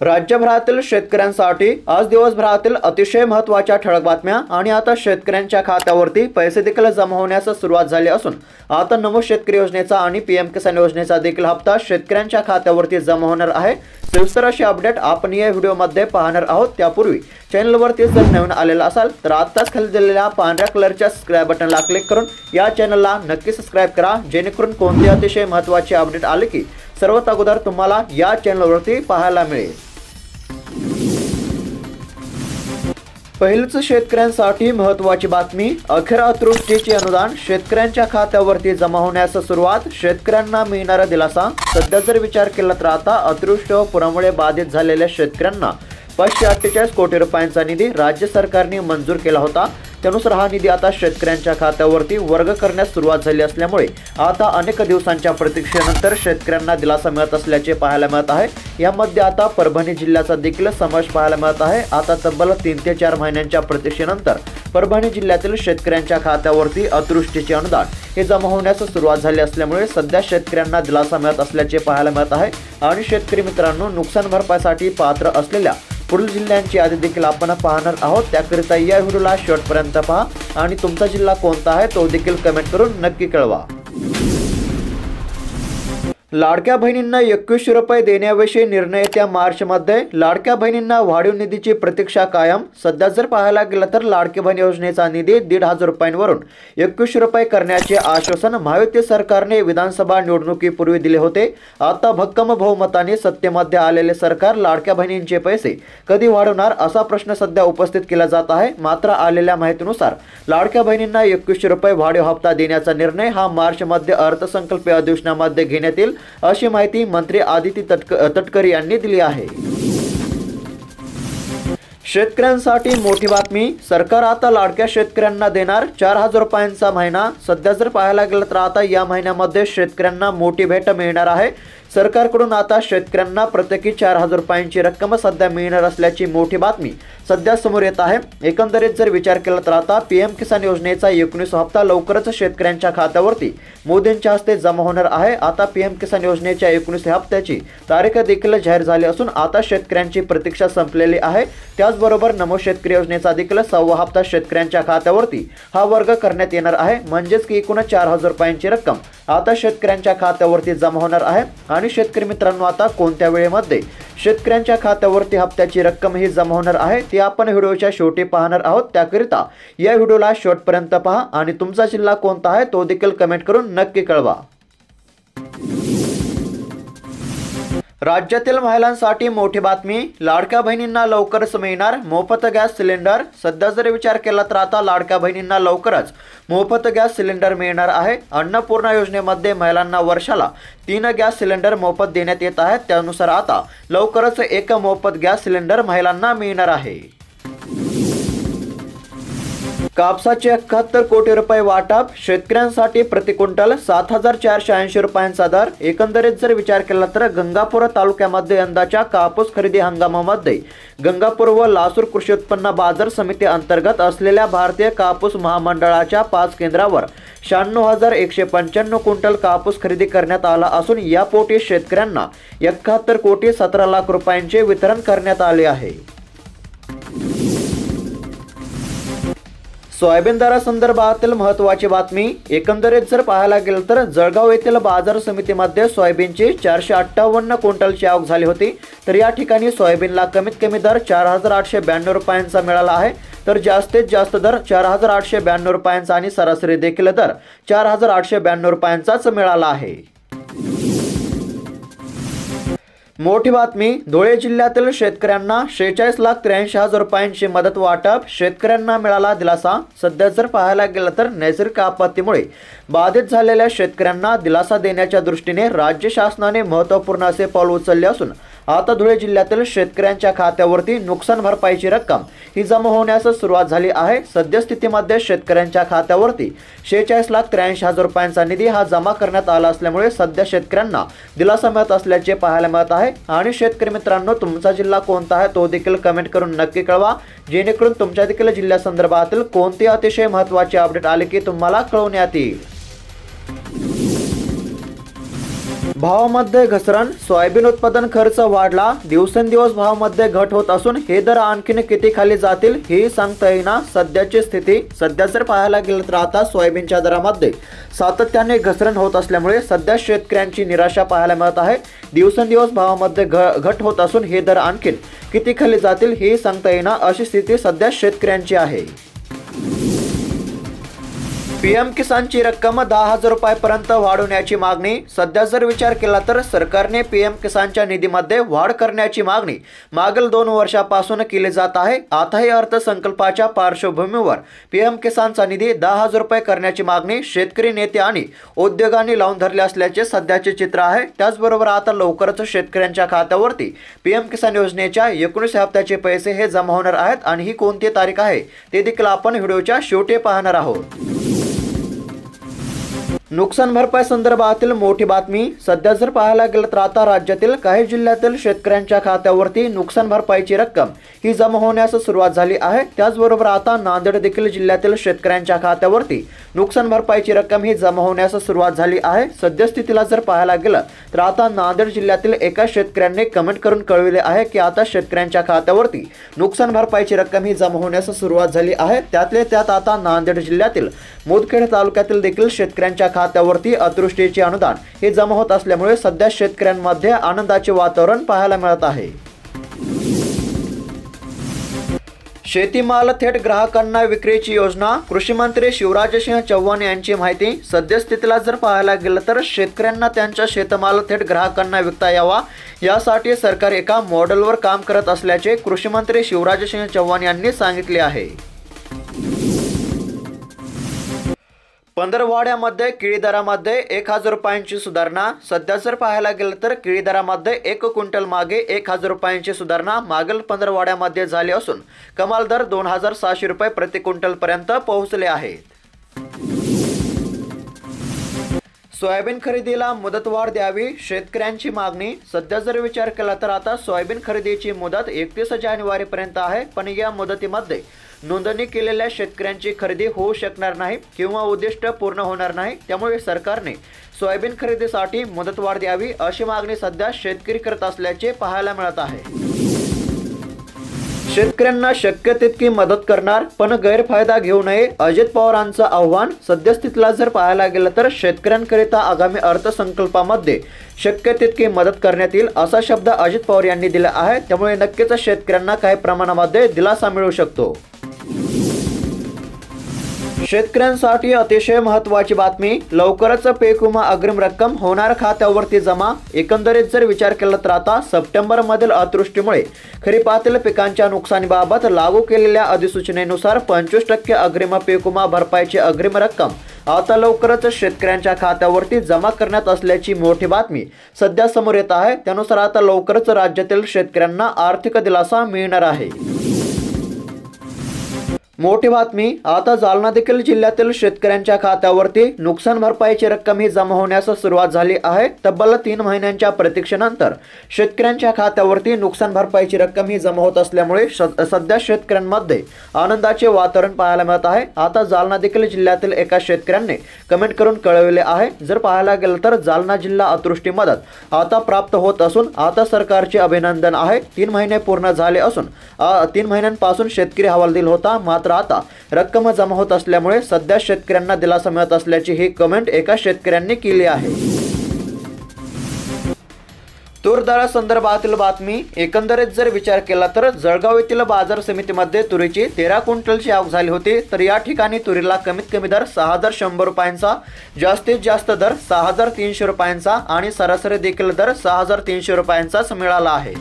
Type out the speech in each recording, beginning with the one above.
राज्यभरातील शेतकऱ्यांसाठी आज दिवसभरातील अतिशय महत्त्वाच्या ठळक बातम्या आणि आता शेतकऱ्यांच्या खात्यावरती पैसे देखील जमा होण्यास सुरुवात झाली असून आता नमो शेतकरी योजनेचा आणि पीएम किसान योजनेचा देखील हप्ता शेतकऱ्यांच्या खात्यावरती जमा होणार आहे। सविस्तर अशी अपडेट आपण या व्हिडिओमध्ये पाहणार आहोत। त्यापूर्वी चॅनलवरती जर नवीन आलेला असाल तर आत्ताच खाली दिलेल्या पांढऱ्या कलरच्या सबस्क्राइब बटनला क्लिक करून या चॅनलला नक्की सबस्क्राइब करा, जेणेकरून कोणते अतिशय महत्त्वाचे अपडेट आले की सर्वात अगोदर तुम्हाला या चॅनलवरती पाहायला मिळेल। पहिलीच शेतकऱ्यांसाठी महत्त्वाची बातमी, अखेर अतिवृष्टीचे अनुदान शेतकऱ्यांच्या खात्यावरती जमा होण्यास सुरुवात, शेतकऱ्यांना मिळणारा दिलासा। सध्या जर विचार केला तर आता अतिवृष्टी व पुरामुळे बाधित झालेल्या शेतकऱ्यांना 548 कोटी रुपयांचा निधी राज्य सरकारने मंजूर केला होता। त्यानुसार हा निधी आता शेतकऱ्यांच्या खात्यावरती वर्ग करण्यास सुरुवात झाली असल्यामुळे आता अनेक दिवसांच्या प्रतीक्षेनंतर शेतकऱ्यांना दिलासा मिळत असल्याचे पाहायला मिळत आहे। यामध्ये आता परभणी जिल्ह्याचा देखील समावेश पाहायला मिळत आहे। आता तब्बल 3 ते 4 महिन्यांच्या प्रतीक्षेनंतर परभणी जिल्ह्यातील शेतकऱ्यांच्या खात्यावरती अतिवृष्टीचे अनुदान हे जमा होण्यास सुरुवात झाली असल्यामुळे सध्या शेतकऱ्यांना दिलासा मिळत असल्याचे पाहायला मिळत आहे। आणि शेतकरी मित्रांनो, नुकसान भरपाईसाठी पात्र असलेल्या पुढील जिल्ह्यांची यादी देखील आपण पाहणार आहोत। त्याकरिता या व्हिडिओला शेवटपर्यंत पहा आणि तुमचा जिल्हा कोणता आहे तो देखील कमेंट करून नक्की कळवा। लाडक्या बहिणींना 2100 रुपये देण्याविषयी निर्णय येत्या मार्चमध्ये, लाडक्या बहिणींना वाढीव निधीची प्रतीक्षा कायम। सध्या जर पाहायला गेलं तर लाडकी बहीण योजनेचा निधी 1500 रुपयांवरून 2100 रुपये करण्याचे आश्वासन महायुती सरकारने विधानसभा निवडणुकीपूर्वी दिले होते। आता भक्कम बहुमताने सत्तेमध्ये आलेले सरकार लाडक्या बहिणींचे पैसे कधी वाढवणार असा प्रश्न सध्या उपस्थित केला जात आहे। मात्र आलेल्या माहितीनुसार लाडक्या बहिणींना 2100 रुपये वाढीव हप्ता देण्याचा निर्णय हा मार्चमध्ये अर्थसंकल्पीय अधिवेशनामध्ये घेण्यात येईल अशी माहिती मंत्री आदिती तटकरे यांनी दिली आहे। शेतकऱ्यांसाठी मोठी बातमी, सरकार आता लाडक्या शेतकऱ्यांना देणार 4000 रुपयांचा महिना। सध्या जर पाहायला गेलं तर आता या महिन्यामध्ये शेतकऱ्यांना मोठी भेट मिळणार आहे। सरकारकडून आता शेतकऱ्यांना प्रत्येकी 4000 रुपयांची रक्कम सध्या मिळणार असल्याची मोठी बातमी सध्या समोर येत आहे। एकंदरीत जर विचार केला तर आता पीएम किसान योजनेचा 19वा हप्ता लवकरच शेतकऱ्यांच्या खात्यावरती मोदींच्या हस्ते जमा होणार आहे। आता पीएम किसान योजनेच्या 19व्या हप्त्याची तारीख देखील जाहीर झाली असून आता शेतकऱ्यांची प्रतीक्षा संपलेली आहे। त्याचबरोबर नमो शेतकरी योजनेचा देखील 6वा हप्ता शेतकऱ्यांच्या खात्यावरती हा वर्ग करण्यात येणार आहे। म्हणजेच की एकूण 4000 रुपयांची रक्कम आता शेतकऱ्यांच्या खात्यावरती जमा होणार आहे। आणि शेतकरी मित्रांनो, आता कोणत्या वेळेमध्ये शेतकऱ्यांच्या खात्यावरती हप्त्याची रक्कम ही जमा होणार आहे ते आपण व्हिडिओच्या शेवटी पाहणार आहोत। त्याकरिता या व्हिडिओला शेवटपर्यंत पहा आणि तुमचा जिल्हा कोणता आहे तो देखील कमेंट करून नक्की कळवा। राज्यातील महिलांसाठी मोठी बातमी, लाडक्या बहिणींना लवकरच मिळणार मोफत गॅस सिलेंडर। सध्या जर विचार केला तर आता लाडक्या बहिणींना लवकरच मोफत गॅस सिलेंडर मिळणार आहे। अन्नपूर्णा योजनेमध्ये महिलांना वर्षाला 3 गॅस सिलेंडर मोफत देण्यात येत आहेत। त्यानुसार आता लवकरच एक मोफत गॅस सिलेंडर महिलांना मिळणार आहे। कापसाचे 71 कोटी रुपये वाटप, शेतकऱ्यांसाठी प्रति क्विंटल 7480 रुपयांचा दर। एकंदरीत जर विचार केला तर गंगापूर तालुक्यामध्ये यंदाच्या कापूस खरेदी हंगामामध्ये गंगापूर व लासूर कृषी उत्पन्न बाजार समिती अंतर्गत असलेल्या भारतीय कापूस महामंडळाच्या 5 केंद्रावर 96195 क्विंटल कापूस खरेदी करण्यात आला असून यापोटी शेतकऱ्यांना 71 कोटी 17 लाख रुपयांचे वितरण करण्यात आले आहे। सोयाबीन दरासंदर्भातील महत्त्वाची बातमी, एकंदरीत जर पाहायला गेलं तर जळगाव येथील बाजार समितीमध्ये सोयाबीनची 458 क्विंटलची आवक झाली होती। तर या ठिकाणी सोयाबीनला कमीत कमी दर 4892 रुपयांचा मिळाला आहे, तर जास्तीत जास्त दर 4892 रुपयांचा आणि सरासरी देखील दर 4892 रुपयांचाच मिळाला आहे। मोठी बातमी, धुळे जिल्ह्यातील शेतकऱ्यांना 46,83,000 रुपयांची मदत वाटप, शेतकऱ्यांना मिळाला दिलासा। सध्या जर पाहायला गेलं तर नैसर्गिक आपत्तीमुळे बाधित झालेल्या शेतकऱ्यांना दिलासा देण्याच्या दृष्टीने राज्य शासनाने महत्त्वपूर्ण असे पाऊल उचलले असून आता धुळे जिल्ह्यातील शेतकऱ्यांच्या खात्यावरती नुकसान भरपाईची रक्कम ही जमा होण्यास सुरुवात झाली आहे। सद्यस्थितीमध्ये शेतकऱ्यांच्या खात्यावरती 46,83,000 रुपयांचा निधी हा जमा करण्यात आला असल्यामुळे सध्या शेतकऱ्यांना दिलासा मिळत असल्याचे पाहायला मिळत आहे। आणि शेतकरी मित्रांनो, तुमचा जिल्हा कोणता आहे तो देखील कमेंट करून नक्की कळवा, जेणेकरून तुमच्या देखील जिल्ह्यासंदर्भातील कोणते अतिशय महत्त्वाचे अपडेट आले की तुम्हाला कळवण्यात येईल। भावामध्ये घसरण, सोयाबीन उत्पादन खर्च वाढला, दिवसेंदिवस भावामध्ये घट होत असून हे दर आणखीन किती खाली जातील हे सांगता येईना. सध्याची स्थिती सध्या जर पाहायला गेलं तर आता सोयाबीनच्या दरामध्ये सातत्याने घसरण होत असल्यामुळे सध्या शेतकऱ्यांची निराशा पाहायला मिळत आहे. दिवसेंदिवस भावामध्ये घट होत असून हे दर आणखीन किती खाली जातील हे सांगता येईना अशी स्थिती सध्या शेतकऱ्यांची आहे. पीएम किसानची रक्कम 10,000 रुपयापर्यंत वाढवण्याची मागणी. सध्या जर विचार केला तर सरकारने पीएम किसानच्या निधीमध्ये वाढ करण्याची मागणी मागील 2 वर्षापासून केली जात आहे. आताही अर्थसंकल्पाच्या पार्श्वभूमीवर पीएम किसानचा निधी 10,000 रुपये करण्याची मागणी शेतकरी नेते आणि उद्योगांनी लावून धरले असल्याचे सध्याचे चित्र आहे. त्याचबरोबर आता लवकरच शेतकऱ्यांच्या खात्यावरती पीएम किसान योजनेच्या 19 हप्त्याचे पैसे हे जमा होणार आहेत आणि ही कोणती तारीख आहे ते देखील आपण व्हिडिओच्या शेवटी पाहणार आहोत. नुकसान भरपाई संदर्भातील मोठी बातमी. सध्या जर पाहायला गेलं तर आता राज्यातील काही जिल्ह्यातील शेतकऱ्यांच्या खात्यावरती नुकसान भरपाईची रक्कम ही जमा होण्यास सुरुवात झाली आहे. त्याचबरोबर आता नांदेड देखील जिल्ह्यातील शेतकऱ्यांच्या खात्यावरती नुकसान भरपाईची रक्कम ही जमा होण्यास सुरुवात झाली आहे. सद्यस्थितीला जर पाहायला गेलं तर आता नांदेड जिल्ह्यातील एका शेतकऱ्यांनी कमेंट करून कळविले आहे की आता शेतकऱ्यांच्या खात्यावरती नुकसान भरपाईची रक्कम ही जमा होण्यास सुरुवात झाली आहे. त्यातले त्यात आता नांदेड जिल्ह्यातील मुदखेड तालुक्यातील देखील शेतकऱ्यांच्या खात्यावरती अतिवृष्टीचे अनुदान हे जमा होत असल्यामुळे सध्या शेतकऱ्यांमध्ये आनंदाचे वातावरण पाहायला मिळत आहे. शेतीमाल थेट ग्राहकांना विक्रीची योजना. कृषी मंत्री शिवराजसिंह चौहान यांची माहिती. सद्यस्थितीला जर पाहायला गेलं तर शेतकऱ्यांना त्यांचा शेतमाल थेट ग्राहकांना विकता यावा यासाठी सरकार एका मॉडेलवर काम करत असल्याचे कृषी मंत्री शिवराजसिंह चौहान यांनी सांगितले आहे. पंधरवाड्यामध्ये केळी दरामध्ये 1,000 रुपयांची सुधारणा. सध्या जर पाहायला गेलं तर केळी दरामध्ये 1 क्विंटल मागे 1,000 रुपयांची सुधारणा मागील पंधरवाड्यामध्ये झाली असून कमाल दर 2,700 रुपये प्रति क्विंटल पर्यंत पोहोचले आहेत. सोयाबीन खरेदीला मुदतवाढ द्यावी शेतकऱ्यांची मागणी. सध्या जर विचार केला तर आता सोयाबीन खरेदीची मुदत 31 जानेवारीपर्यंत आहे, पण या मुदतीमध्ये नोंदणी केलेल्या शेतकऱ्यांची खरेदी होऊ शकणार नाही किंवा उद्दिष्ट पूर्ण होणार नाही. त्यामुळे सरकारने सोयाबीन खरेदीसाठी मुदतवाढ द्यावी अशी मागणी सध्या शेतकरी करत असल्याचे पाहायला मिळत आहे. शेतकऱ्यांना शक्य तितकी मदत करणार पण गैरफायदा घेऊ नये अजित पवारांचं आव्हान. सद्यस्थितीला जर पाहायला गेलं तर शेतकऱ्यांकरिता आगामी अर्थसंकल्पामध्ये शक्य तितकी मदत करण्यात येईल असा शब्द अजित पवार यांनी दिला आहे. त्यामुळे नक्कीच शेतकऱ्यांना काही प्रमाणामध्ये दिलासा मिळू शकतो. शेतकऱ्यांसाठी अतिशय महत्त्वाची बातमी. लवकरच पीक विमा अग्रिम रक्कम होणार खात्यावरती जमा. एकंदरीत जर विचार केला तर आता सप्टेंबर मधील अतिवृष्टीमुळे खरीपातील पिकांच्या नुकसानीबाबत लागू केलेल्या अधिसूचनेनुसार 25% अग्रिम पीक विमा भरपाईची अग्रिम रक्कम आता लवकरच शेतकऱ्यांच्या खात्यावरती जमा करण्यात असल्याची मोठी बातमी सध्या समोर येत आहे. त्यानुसार आता लवकरच राज्यातील शेतकऱ्यांना आर्थिक दिलासा मिळणार आहे. मोठी बातमी. आता जालना देखील जिल्ह्यातील शेतकऱ्यांच्या खात्यावरती नुकसान भरपाईची रक्कम ही जमा होण्यास सुरुवात झाली आहे. तब्बल 3 महिन्यांच्या प्रतीक्षेनंतर शेतकऱ्यांच्या खात्यावरती नुकसान भरपाईची रक्कम ही जमा होत असल्यामुळे सध्या शेतकऱ्यांमध्ये आनंदाचे वातावरण पाहायला मिळत आहे. आता जालना देखील जिल्ह्यातील एका शेतकऱ्यांनी कमेंट करून कळविले आहे. जर पाहायला गेलं तर जालना जिल्हा अतिवृष्टी मदत आता प्राप्त होत असून आता सरकारचे अभिनंदन आहे. 3 महिने पूर्ण झाले असून 3 महिन्यांपासून शेतकरी हवालदिल होता, मात्र आता रक्कम जमा होत असल्यामुळे सध्या शेतकऱ्यांना दिलासा मिळत असल्याची ही कमेंट एका शेतकऱ्यांनी केली आहे. तूर दरासंदर्भातील बातमी. एकंदरीत जर विचार केला तर जळगाव येथील बाजार समितीमध्ये तुरीची 13 क्विंटलची आवक झाली होती. तर या ठिकाणी तुरीला कमीत कमी दर 6,100 रुपयांचा, जास्तीत जास्त दर 6,300 रुपयांचा आणि सरासरी देखील दर 6,300 रुपयांचाच मिळाला आहे.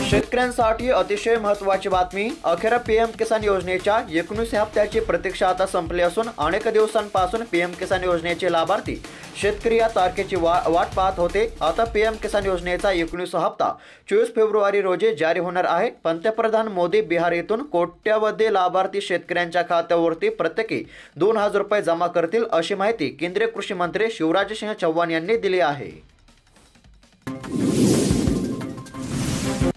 शेतकऱ्यांसाठी अतिशय महत्त्वाची बातमी. अखेर पीएम किसान योजनेच्या 19 हप्त्याची प्रतीक्षा आता संपली असून अनेक दिवसांपासून पीएम किसान योजनेचे लाभार्थी शेतकरी या तारखेची वाट पाहत होते. आता पीएम किसान योजनेचा 19 हप्ता 24 फेब्रुवारी रोजी जारी होणार आहे. पंतप्रधान मोदी बिहार येथून कोट्यवधी लाभार्थी शेतकऱ्यांच्या खात्यावरती प्रत्येकी 2,000 रुपये जमा करतील अशी माहिती केंद्रीय कृषी मंत्री शिवराजसिंह चौहान यांनी दिली आहे.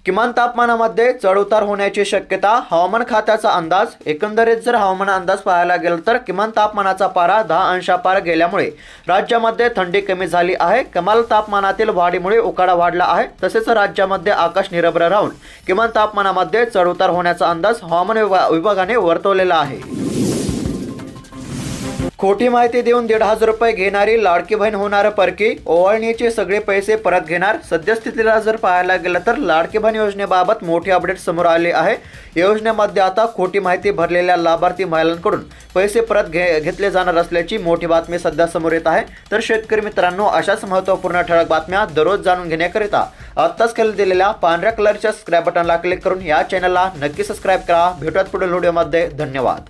किमान तापमानामध्ये चढउतार होण्याची शक्यता, हवामान खात्याचा अंदाज। एकंदरीत जर हवामान अंदाज पाहायला गेला तर किमान तापमानाचा पारा 10 अंशापार गेल्यामुळे राज्यामध्ये थंडी कमी झाली आहे। कमाल तापमानातील वाढीमुळे उकाडा वाढला आहे। तसेच राज्यामध्ये आकाश निरभ्र राहून किमान तापमानामध्ये चढउतार होण्याचा अंदाज हवामान विभागाने वर्तवलेला आहे। खोटी माहिती देऊन 1,500 रुपये घेणारी लाडकी बहीण होणार परकी, ओवाळणीचे सगळे पैसे परत घेणार। सद्यस्थितीला जर पाहायला गेलं तर लाडकी बहीण योजनेबाबत मोठी अपडेट समोर आली आहे। योजनेमध्ये आता खोटी माहिती भरलेल्या लाभार्थी महिलांकडून पैसे परत घेतले जाणार असल्याची मोठी बातमी सध्या समोर येत आहे। तर शेतकरी मित्रांनो, अशाच महत्त्वपूर्ण ठळक बातम्या दररोज जाणून घेण्याकरिता आत्ताच खाली दिलेल्या पांढऱ्या कलरच्या सबस्क्राईब बटनला क्लिक करून या चॅनलला नक्की सबस्क्राईब करा। भेटूयात पुढील व्हिडिओमध्ये। धन्यवाद।